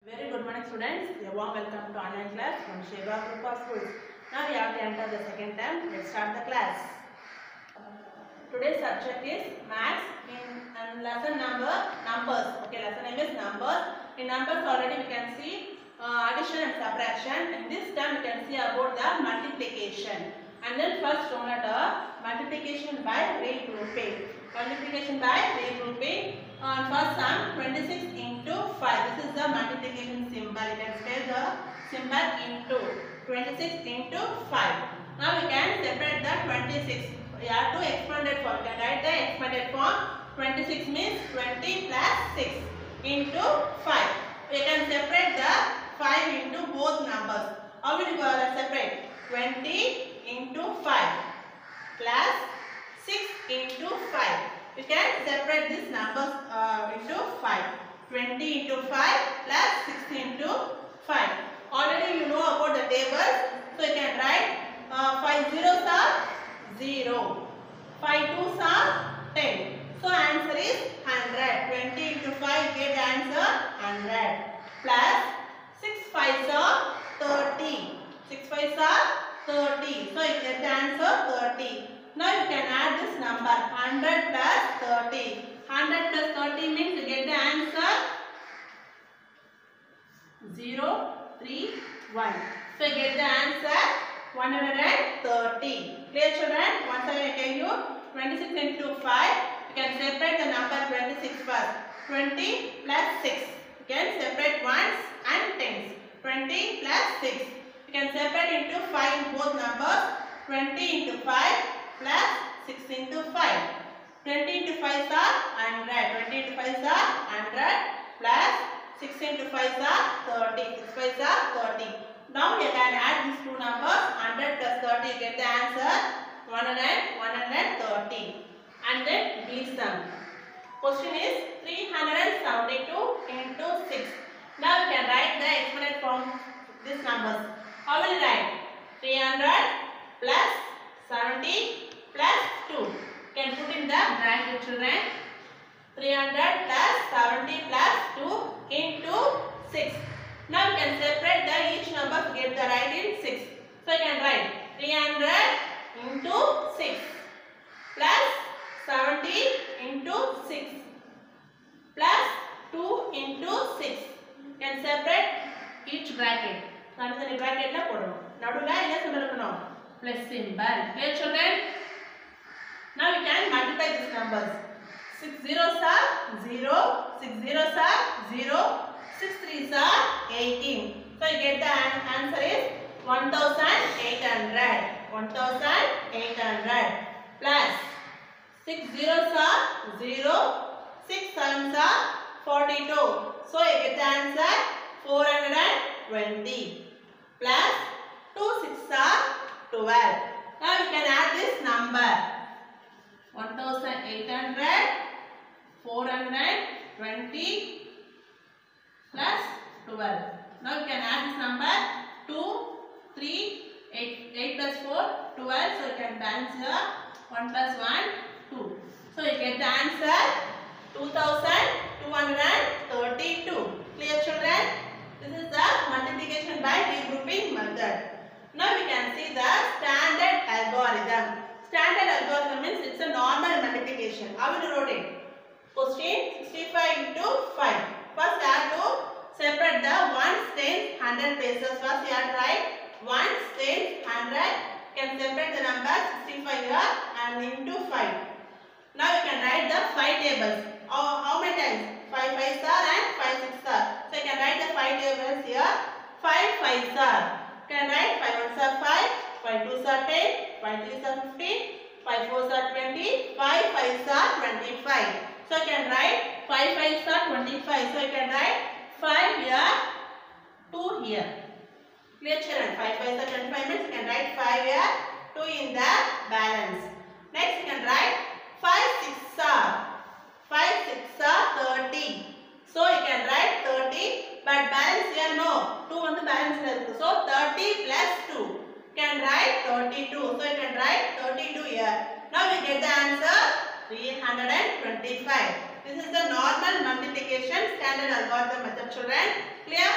Very good morning students. A warm welcome to online class from Sheba Group of Schools. Now we have to enter the second term. Let's start the class. Today's subject is maths in lesson numbers. Okay, lesson name is numbers. In numbers already we can see addition and subtraction. In this term we can see about the multiplication. And then first shown at multiplication by regrouping. Multiplication by regrouping. On first sum 26 into 5. This is the multiplication symbol. You can say the symbol into 26 into 5. Now we can separate the 26. We have to expanded form. We can write the expanded form. 26 means 20 plus 6 into 5. We can separate the 5 into both numbers. How will you separate? 20 into 5 plus 6 into 5. You can separate these numbers into 5. 20 into 5 plus 6 into 5. Already you know about the tables. So you can write 5 zeros are 0. 5 twos are 10. So answer is 100. 20 into 5 get answer 100. Plus 6 5s are 30. 6 5s are 30. So you get the answer 30. Now you can add this number 100 plus 30. 100 plus 30 means you get the answer 0, 3, 1. So you get the answer 130. Clear children? Once again I tell you 26 into 5. You can separate the number 26 first. 20 plus 6. You can separate ones and tens. 20 plus 6. You can separate into 5 in both numbers. 20 into 5 plus 6 into 5. 20 into 5 is 100. 20 into 5 is 100 plus 6 into 5 is 30. 6 5 is 30. Now you can add these two numbers. 100 plus 30 you get the answer 130. And then these sum. Question is 372 into 6. Now you can write the exponent form these numbers. How will you write? 300 plus 70 plus 2. You can put in the bracket children. 300 plus 70 plus 2 into 6. Now you can separate the each number to get the right in 6. So you can write 300 into 6 plus 70 into 6 plus 2 into 6. You can separate each bracket. Now bracket la podum. Nadula illa symbol irukanum. Plus symbol. Clear children? Now we can multiply these numbers. 6 zeros are 0, 6 zeros are 0, 6 threes are 18. So you get the answer is 1800. 1800 plus 6 zeros are 0, 6 sevens are 42. So you get the answer 420 plus 2 6 are 12. Now you can add this number 1800, 420 plus 12. Now you can add this number 2, 3, 8 plus 4, 12. So you can balance here 1 plus 1, 2. So you get the answer 2232. Clear children? This is the multiplication by regrouping method. Now we can see the standard algorithm. Standard algorithm means it's a normal multiplication. How will you wrote it? Question 65 into 5. First you have to separate the ones, tens, 100 places. First you have to write ones, tens, 100. You can separate the number 65 here and into 5. Now you can write the 5 tables. How many times? 5 5s are and 5 6s are. So you can write the 5 tables here. 5 5s are. You can write 5 1s are 5, 5 2s are 10, 5 3s are 15, 5 4s are 20, 5 5s are 25. So you can write 5 5s are 25. So you can write 5 here, 2 here. Clear children? 5 5s are 25 means you can write 5 here, 2 in the balance. Next you can write 5 6s are 30. So you can write 30, but balance here no. 2 on the balance here. So 30 plus 2. You can write 32. So you can write 32 here. Now we get the answer 325. This is the normal multiplication standard algorithm method children. Clear?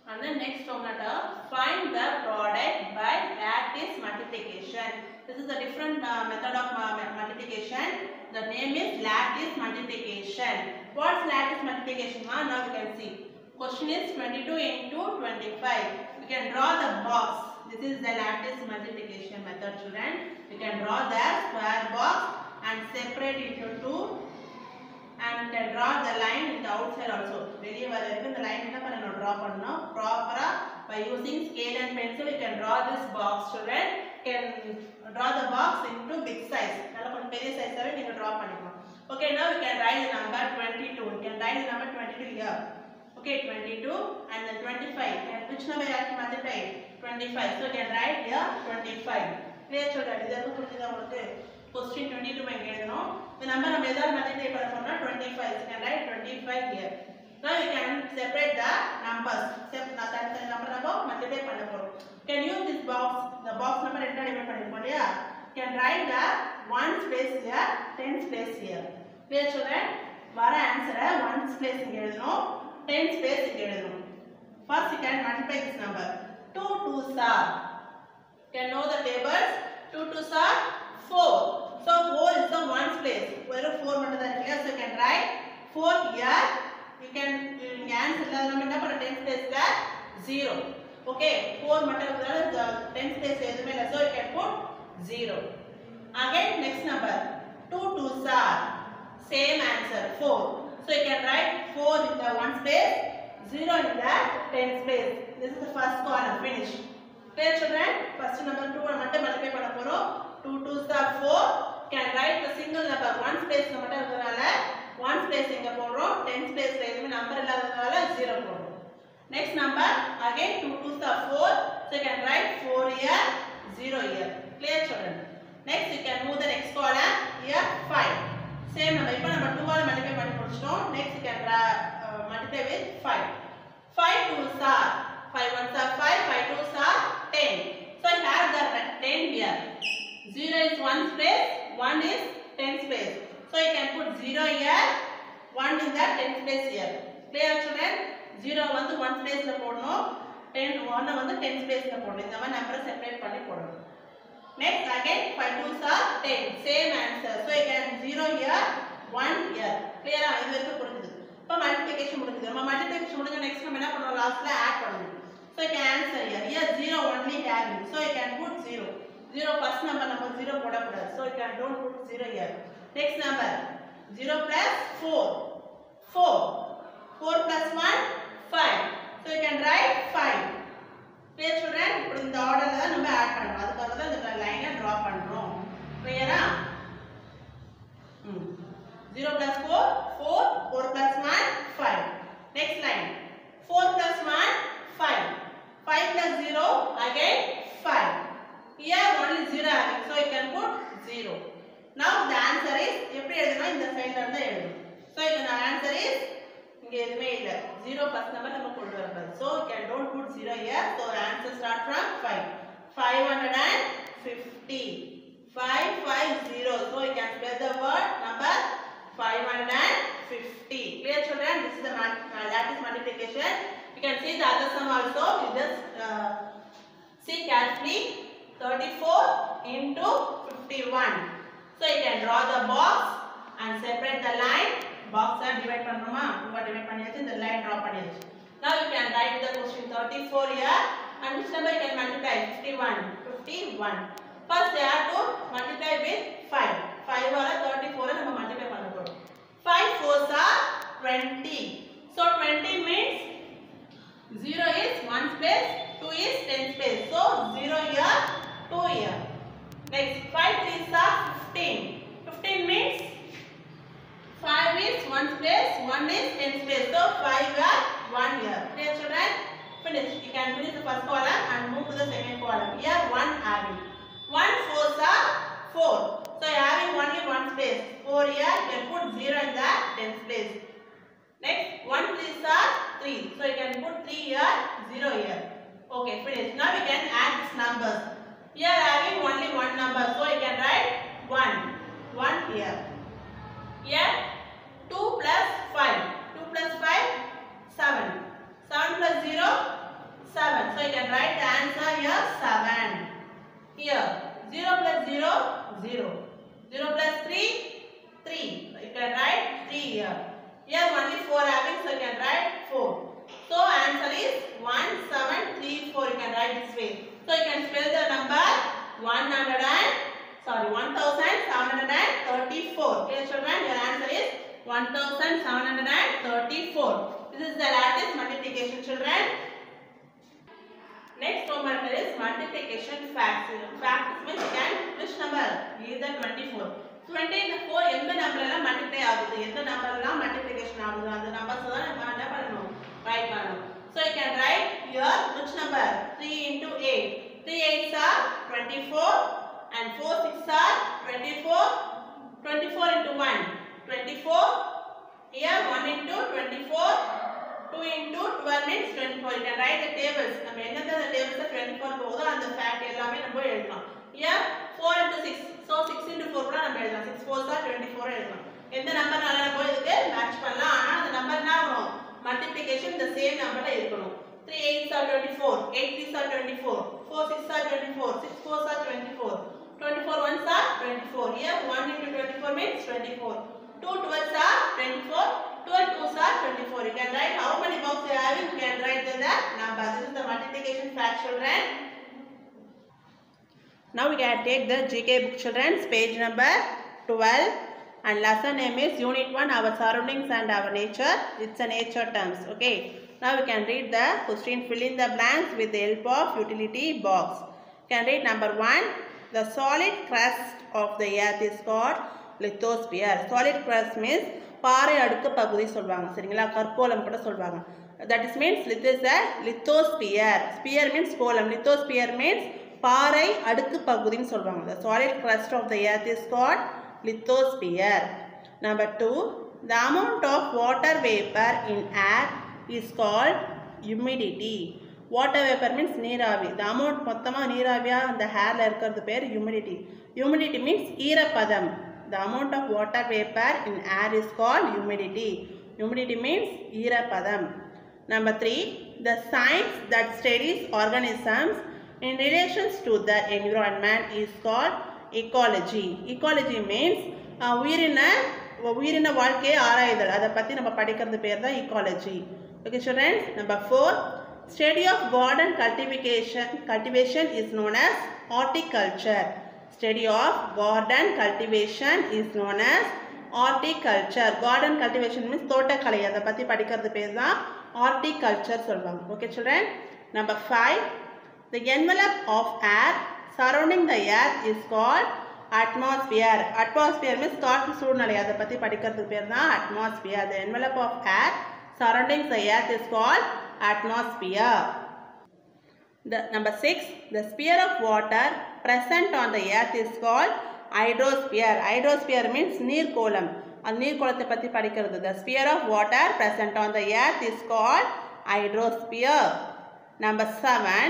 And the next formula, find the product by lattice multiplication. This is a different method of multiplication. The name is lattice multiplication. What's lattice multiplication? Now we can see. Question is 22 into 25. We can draw the box. This is the lattice multiplication method, children. We can draw the square box and separate it into two. And can draw the line in the outside also. Very well, the line draw proper by using scale and pencil. You can draw this box, children. You can draw the box into big size. Size you can draw. Okay, now we can write the number 22. We can write the number 22 here. Okay, 22 and then 25. And which number you have to multiply? 25. So you can write here 25. Clear, children? Question 22 the number of multiply 25. So you can write 25 here. Now you can separate the numbers. Can use this box. The box number you can write the 1's place here, 10's place here. Clear, children? Vara answer 1's place here, 10's place here. First you can multiply this number. 2 2's are. Can know the tables. 2 2's are 4. So 4 is the 1's place. Where 4 here, so you can write 4 here. You can answer the number 10's place there 0. Okay, 4 the 10's place so you can put 0. Again next number 2 2's are. Same answer 4. So you can write 4 in the 1's place, 0 in the 10's place. This is the first column. Finish. Clear, children? First number 2 multiply 2 2's are 4. Can write the single number 1's place 1's place 10's place number 0. Next number again 2 2's are 4. So you can write 4 here, 0 here. Clear, children? Next you can move the next column here 5. Same number. Now number 2 multiply. Next you can multiply with 5. 5 2's are 5 1's are 5. 5 2's are 10. So I have the 10 here. 0 is 1's place. 1 is 10's place. So you can put 0 here. 1 in the 10's place here. Clear, children? 0 வந்து 1's place la போடணும். 10 1 வந்து 10's place la போடணும். இந்த மாதிரி நம்பரை separate பண்ணி போடணும். Next again 5 2's are 10. Same answer. So you can 0 here, 1 here. Clear ah? இது வரைக்கும் புரிஞ்சுது. இப்போ multiplication முடிஞ்சது. நம்ம multiplication முடிஞ்ச next நம்ம என்ன பண்ணணும்? லாஸ்ட்ல add பண்ணணும். So you can answer here. Here 0 only having. So you can put 0. 0 first number நம்ம 0 போடக்கூடாது. So you can don't put 0 here. Next number 0 plus 4. 4. 4 plus 1 5. So you can write 5. Clear, children? இப்போ இந்த ஆர்டர்ல தான் நம்ம add பண்றோம். அதுக்காக தான் இந்த லைனை டிரா பண்றோம். கிளியரா? 0 plus 4 4. 4 plus 1 5. Next line 4 plus 1 5. 5 plus 0 again 5. Here only 0 having, so you can put 0. Now the answer is எப்படி எழுதணும்? இந்த சைடுல இருந்து எழுதணும். So the answer is இங்க எதுமே இல்ல. 0 first number நம்ம கொண்டு வரணும். So you can don't put 0 here. So the answer start from 5. 550. 550. So you can spell the word number 550. Clear, children? This is the lattice multiplication. You can see the other sum also. You just see carefully. 34 into 51. So you can draw the box and separate the line. Box are divide pannuma. Divide பண்ணியாச்சு. The line draw பண்ணியாச்சு. Now you can write the question 34 here. And which number you can multiply? 51. 51. First they have to multiply with 5. 5 or 34 நம்ம multiply பண்ண போறோம். 5 4s are 20. So 20 means 0 is 1's place, 2 is 10's place. So 0 here, 2 here. Next 5 3s are 15. 15 means 5 is 1's place, 1 is 10's place. So 5 here, 1 here. Clear, children? Finish. You can finish the first column and move to the second column. Here 1 having. 1 4s are 4. So having only 1's place. 4 here, you can put 0 in the 10's place. Next 1 3s are 3. So you can put 3 here, 0 here. Okay, finish. Now we can add these numbers. Here having only one number. So you can write 1. 1 here. Here 2 plus 5. 2 plus 5 7. Here 0 plus 0, 0. 0 plus 3, 3. You can write 3 here. Here only 4 having, so you can write 4. So answer is 1734. You can write this way. So you can spell the number 1734. Okay children, your answer is 1734. This is the lattice multiplication children. Next homework is multiplication facts. Facts means can which number? Either 24. 24 எந்த நம்பர்லாம் multiply ஆகுது, எந்த நம்பர்லாம் multiplication ஆகுது, அந்த numbers தான் நம்ம என்ன பண்ணணும், ரைட் பண்ணணும். So you can write here which number? 3 into 8. 3 8s are 24 and 4 6 are 24. 24 into 1 24. Here 1 into 24. 2 into 12 means 24. You can write the tables. நம்ம என்னென்ன tables 24 போகுதோ அந்த fact எல்லாமே நம்ம எழுதலாம். Here 4 into 6. So 6 into 4 கூட நம்ம எழுதலாம். 6 4s are 24 எழுதலாம். எந்த நம்பர்னால நம்ம இதுக்கு மேட்ச் பண்ணலாம். ஆனா அந்த நம்பர் என்ன ஆகும்? மல்டிப்ளிகேஷன் the same நம்பர்ல இருக்கணும். 3 8s are 24. 8 3s are 24. 4 6 are 24. 6 4s are 24. 24 1s are 24. Here 1 into 24 means 24. 2 12s are 24. 12 2s are 24. You can write how many boxes you have. You can write the number. This is the multiplication fact children. Now we can take the GK book children, page number 12, and lesson name is unit 1, our surroundings and our nature. It's a nature terms. Okay. Now we can read the question, fill in the blanks with the help of utility box. You can read number 1. The solid crust of the earth is called lithosphere. Solid crust means பாறை அடுக்கு பகுதி சொல்வாங்க, சரிங்களா, கற்கோளம் கூட சொல்வாங்க. That is means it is a lithosphere. Sphere means கோளம். Lithosphere means பாறை அடுக்கு பகுதின்னு சொல்வாங்க. The solid crust of the earth is called lithosphere. Number 2. The amount of water vapor in air is called humidity. Water vapor means நீராவி. The amount மொத்தமாக நீராவியா அந்த ஹேர்ல இருக்கிறது பேர் humidity. Humidity means ஈரப்பதம். The amount of water vapor in air is called humidity. Humidity means ஈரப்பதம். Number 3. The science that studies organisms in relations to the environment is called ecology. Ecology means உயிரின வாழ்க்கையை ஆராய்தல். அதை பற்றி நம்ம படிக்கிறது பேர் தான் ecology. Okay children. Number 4. Study of garden cultivation is known as horticulture. Study of garden cultivation is known as horticulture. Garden cultivation means தோட்டக்கலை. அதை பற்றி படிக்கிறது பேர் தான் horticulture சொல்வாங்க. Okay children. Number 5. The envelope of air surrounding the earth is called atmosphere. Atmosphere means காற்று சூழ்நிலை. அதை பற்றி படிக்கிறது பேர் தான் atmosphere. The envelope of air surrounding the earth is called atmosphere. Number 6. The sphere of water present on the earth is called hydrosphere. Hydrosphere means நீர்க்கோளம். அந்த நீர்க்கோளத்தை பற்றி படிக்கிறது. The sphere of water present on the earth is called hydrosphere. Number 7.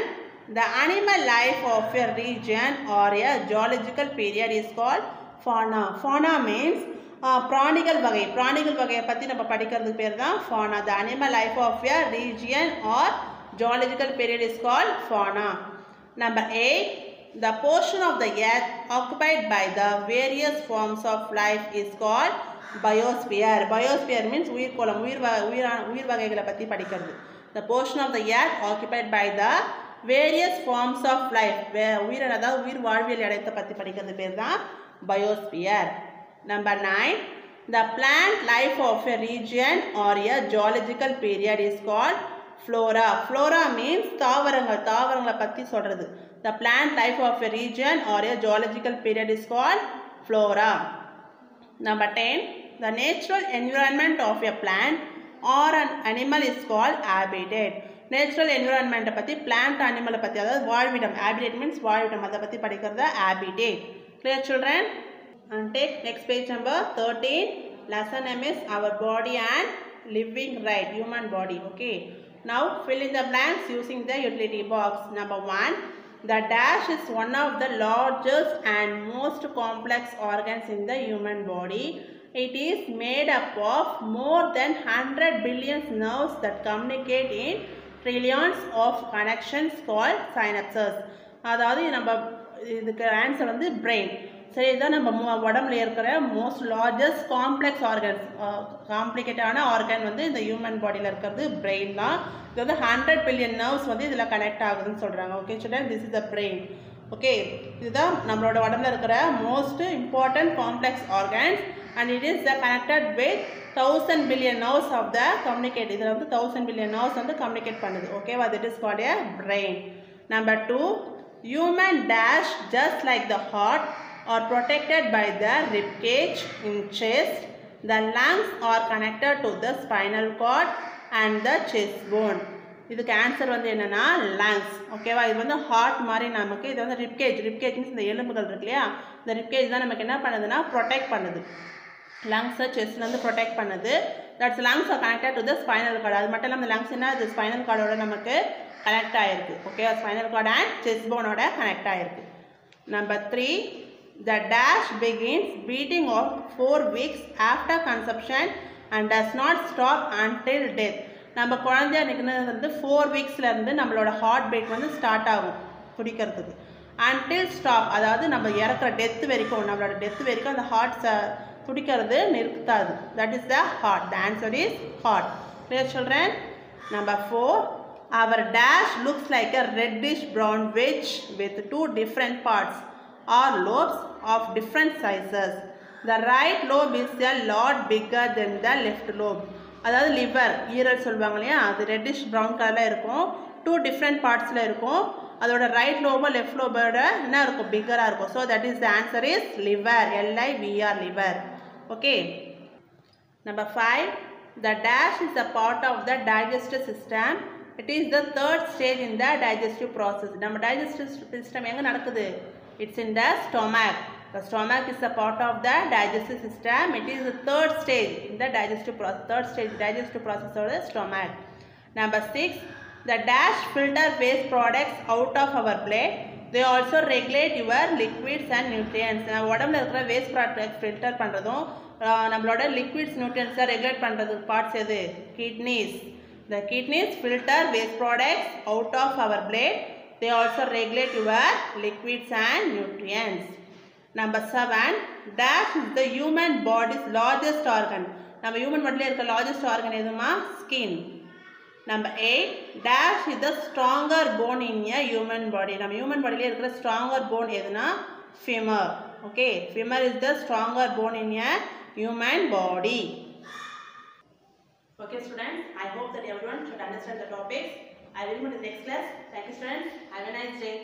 The animal life of a region or a geological period is called fauna. Fauna means பிராணிகள் வகை. பிராணிகள் வகையை பற்றி நம்ம படிக்கிறது பேர் தான் fauna. The animal life of a region or geological period is called fauna. Number 8. The portion of the earth occupied by the various forms of life is called biosphere. Biosphere means உயிர்கோளம். உயிர் வகைகளை பற்றி படிக்கிறது. The portion of the earth occupied by the various forms of life. உயிர் வாழ்வியல் இடத்தை பற்றி படிக்கிறது பேர் தான் biosphere. Number 9. The plant life of a region or a geological period is called flora. Flora means தாவரங்களை பற்றி சொல்றது. The plant life of a region or a geological period is called flora. Number 10. The natural environment of a plant or an animal is called habitat. Natural environment பற்றி plant animal பற்றி, அதாவது வாழ்விடம். Habitat means வாழ்விடம். அதை பற்றி படிக்கிறது habitat. Clear children? And take next page number 13. Lesson name is our body and living right, human body. Okay. Now fill in the blanks using the utility box. Number 1. The dash is one of the largest and most complex organs in the human body. It is made up of more than 100 billion nerves that communicate in trillions of connections called synapses. அதாவது நம்ம இதுக்கு answer வந்து brain. சரி, இதுதான் நம்ம உடம்புல இருக்கிற most largest complex organs. காம்ப்ளிகேட்டான ஆர்கன் வந்து இந்த ஹியூமன் பாடியில் இருக்கிறது பிரெயின் தான். இது வந்து 100 பில்லியன் நர்வ்ஸ் வந்து இதில் கனெக்ட் ஆகுதுன்னு சொல்கிறாங்க. Okay student, this is the brain. Okay, இதுதான் நம்மளோட உடம்புல இருக்கிற most important complex organs and it is the connected with 1000 billion nerves of the communicate. இதில் வந்து 1000 பில்லியன் நர்வ்ஸ் வந்து கம்யூனிகேட் பண்ணுது. ஓகேவா, that is called a brain. Number 2, human dash just like the heart are protected by the rib cage in chest. The lungs are connected to the spinal cord and the chest bone. இதுக்கு answer வந்து என்னன்னா lungs. ஓகேவா, இது வந்து heart மாதிரி நமக்கு. இது வந்து ரிப்கேஜ். ரிப்கேஜ்னு இந்த எலும்புகள் இருக்கு இல்லையா, இந்த ரிப்கேஜ் தான் நமக்கு என்ன பண்ணுதுன்னா ப்ரொடெக்ட் பண்ணுது. லங்ஸை செஸ்ட்லேருந்து ப்ரொடெக்ட் பண்ணுது. That's lungs R connected to the spinal cord. அது மட்டும் இல்லாமல் லங்ஸ் என்ன, அது ஸ்பைனல் கார்டோட நமக்கு கனெக்ட் ஆகிருக்கு. Okay, spinal cord and chest போனோட கனெக்ட் ஆகிருக்கு. Number 3, the dash begins beating of 4 weeks after conception and does not stop until death. நம்ம குழந்தையா நிற்கிறது வந்து 4 வீக்ஸ்லேருந்து நம்மளோட ஹார்ட் பீட் வந்து ஸ்டார்ட் ஆகும் துடிக்கிறதுக்கு. until stop, அதாவது நம்ம இறக்குற டெத்து வரைக்கும், நம்மளோட டெத்து வரைக்கும் அந்த ஹார்ட் துடிக்கிறது நிறுத்தாது. that is the heart. The answer is heart. Clear children? Number 4, our dash looks like a reddish brown wedge with 2 different parts or lobes of different sizes. The right lobe is a lot bigger than the left lobe. அதாவது liver, ஈரல் சொல்லுவாங்க இல்லையா, அது reddish brown கலரில் இருக்கும். 2 different பார்ட்ஸில் இருக்கும். அதோட right Lobo left லோபோட என்ன இருக்கும், பிக்கராக இருக்கும். So that is the answer is liver. LIVR, liver. Okay. Number 5, the dash is a part of the digestive system. It is the third stage in the digestive process. நம்ம digestive system எங்கே நடக்குது? It's in the stomach. The stomach is a part of the digestive system. It is the third stage in the digestive process. Third stage digestive process of the stomach. Number 6, the dash filter waste products out of our blood. They also regulate your liquids and nutrients. நம்ம உடம்புல இருக்கிற waste products filter பண்ணுறதும் நம்மளோட liquids நியூட்ரியன்ஸை regulate பண்ணுறது parts எது? Kidneys. The kidneys filter waste products out of our blood. They also regulate your liquids and nutrients. Number 7, dash is the human body's largest organ. நம்ம human bodyல இருக்க largest organ எதுமா? Skin. Number 8, dash is the stronger bone in a human body. நம்ம human bodyல இருக்கிற stronger bone எதுனா? Femur. Okay, femur is the stronger bone in a human body. Okay students, I hope that everyone should understand the topics. I will meet in the next class. Thank you students. Have a nice day.